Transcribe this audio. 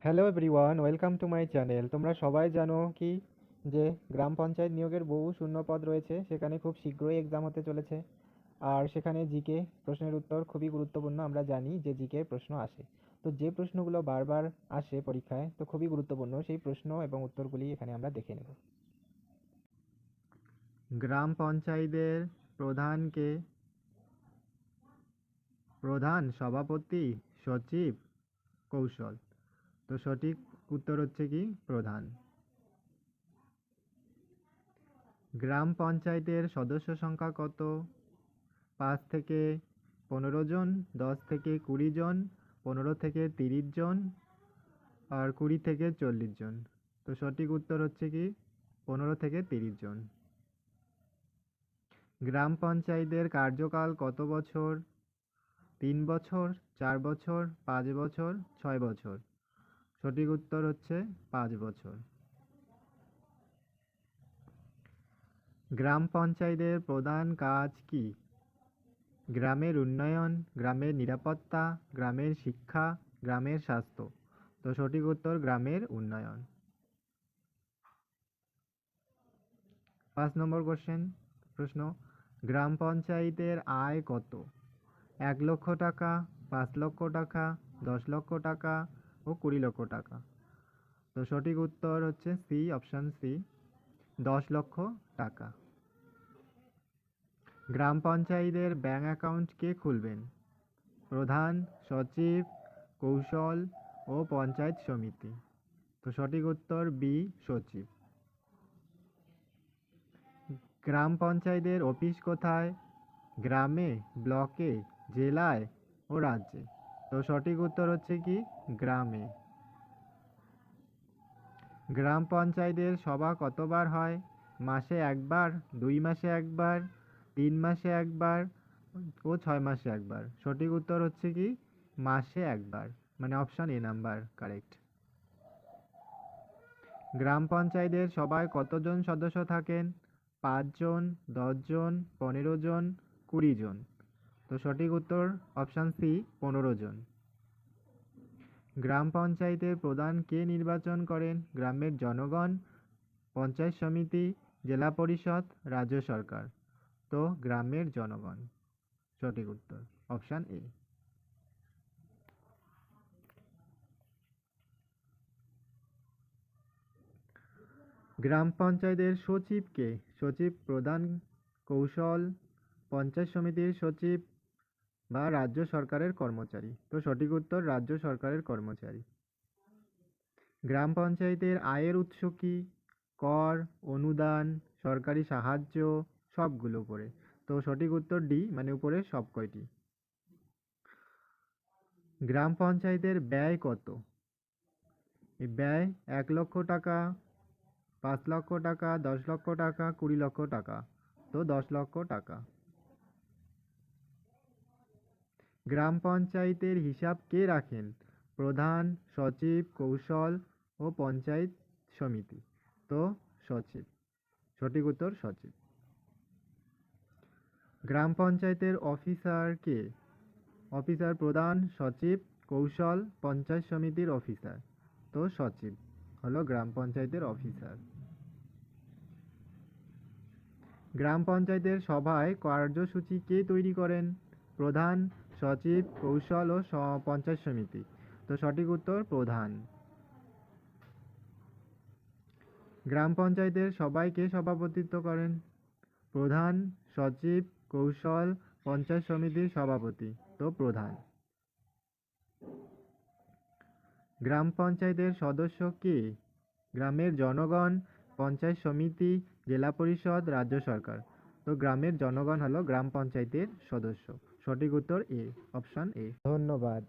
Hello everyone, welcome to my channel. তোমরা সবাই জানো কি যে গ্রাম পঞ্চায়েত নিয়োগের বহু শূন্য পদ রয়েছে, সেখানে খুব শীঘ্রই এক্সাম হতে চলেছে। আর সেখানে জিকে প্রশ্নের উত্তর খুবই গুরুত্বপূর্ণ। আমরা জানি যে জিকে প্রশ্ন আসে, তো যে প্রশ্নগুলো বারবার আসে পরীক্ষায় তো খুবই গুরুত্বপূর্ণ, সেই প্রশ্ন এবং উত্তরগুলি এখানে আমরা দেখে নেব। গ্রাম পঞ্চায়েতের প্রধানকে প্রধান, সভাপতি, সচিব, কৌশল। তো সঠিক উত্তর হচ্ছে কি প্রধান। গ্রাম পঞ্চায়েতের সদস্য সংখ্যা কত? ৫ থেকে ১৫ জন, ১০ থেকে ২০ জন, ১৫ থেকে ৩০ জন, আর ২০ থেকে ৪০ জন। তো সঠিক উত্তর হচ্ছে কি ১৫ থেকে ৩০ জন। গ্রাম পঞ্চায়েতের কার্যকাল কত বছর? ৩ বছর, ৪ বছর, ৫ বছর, ৬ বছর। সঠিক উত্তর হচ্ছে ৫ বছর। গ্রাম পঞ্চায়েতের প্রধান কাজ কি? গ্রামের উন্নয়ন, গ্রামের নিরাপত্তা, গ্রামের শিক্ষা, গ্রামের স্বাস্থ্য। তো সঠিক উত্তর গ্রামের উন্নয়ন। ৫ নম্বর প্রশ্ন, গ্রাম পঞ্চায়েতের আয় কত? ১ লক্ষ টাকা, ৫ লক্ষ টাকা, ১০ লক্ষ টাকা ও ২০ লক্ষ টাকা। তো সঠিক উত্তর হচ্ছে সি, অপশন সি, ১০ লক্ষ টাকা। গ্রাম পঞ্চায়েতের ব্যাংক অ্যাকাউন্ট কে খুলবেন? প্রধান, সচিব, কৌশল ও পঞ্চায়েত সমিতি। তো সঠিক উত্তর বি, সচিব। গ্রাম পঞ্চায়েতের অফিস কোথায়? গ্রামে, ব্লকে, জেলায় ও রাজ্যে। তো সঠিক উত্তর হচ্ছে কি গ্রামে। গ্রাম পঞ্চায়েতের সভা কতবার হয়? মাসে একবার, ২ মাসে একবার, ৩ মাসে একবার ও ৬ মাসে একবার। সঠিক উত্তর হচ্ছে কি মাসে একবার, মানে অপশন এ নাম্বার কারেক্ট। গ্রাম পঞ্চায়েতের সভায় কতজন সদস্য থাকেন? ৫ জন, ১০ জন, ১৫ জন, ২০ জন। তো সঠিক উত্তর অপশন সি, ১৫ জন। গ্রাম পঞ্চায়েতের প্রধান কে নির্বাচন করেন? গ্রামের জনগণ, পঞ্চায়েত সমিতি, জেলা পরিষদ, রাজ্য সরকার। তো গ্রামের জনগণ সঠিক উত্তর, অপশন এ। গ্রাম পঞ্চায়েতের সচিব কে? সচিব প্রধান, কৌশল, পঞ্চায়েত সমিতির সচিব বা রাজ্য সরকারের কর্মচারী। তো সঠিক উত্তর রাজ্য সরকারের কর্মচারী। গ্রাম পঞ্চায়েতের আয়ের উৎস কি? কর, অনুদান, সরকারি সাহায্য, সবগুলো করে। তো সঠিক উত্তর ডি, মানে উপরে সব কয়টি। গ্রাম পঞ্চায়েতের ব্যয় কত? এই ব্যয় ১ লক্ষ টাকা, ৫ লক্ষ টাকা, ১০ লক্ষ টাকা, ২০ লক্ষ টাকা। তো ১০ লক্ষ টাকা। গ্রাম পঞ্চায়েতের হিসাব কে রাখেন? প্রধান, সচিব, কৌশল ও পঞ্চায়েত সমিতি। তো সচিব, সঠিক উত্তর সচিব। গ্রাম পঞ্চায়েতের অফিসার কে? অফিসার প্রধান, সচিব, কৌশল, পঞ্চায়েত সমিতির অফিসার। তো সচিব হলো গ্রাম পঞ্চায়েতের অফিসার। গ্রাম পঞ্চায়েতের সভায় কার্যসূচি কে তৈরি করেন? প্রধান, সচিব, কৌশল ও পঞ্চায়েত সমিতি। তো সঠিক উত্তর প্রধান। গ্রাম পঞ্চায়েতের সভায় কে সভাপতিত্ব করেন? প্রধান, সচিব, কৌশল, পঞ্চায়েত সমিতির সভাপতি। তো প্রধান। গ্রাম পঞ্চায়েতের সদস্য কে? গ্রামের জনগণ, পঞ্চায়েত সমিতি, জেলা পরিষদ, রাজ্য সরকার। তো গ্রামের জনগণ হলো গ্রাম পঞ্চায়েতের সদস্য। সঠিক উত্তর এ, অপশন এ। ধন্যবাদ।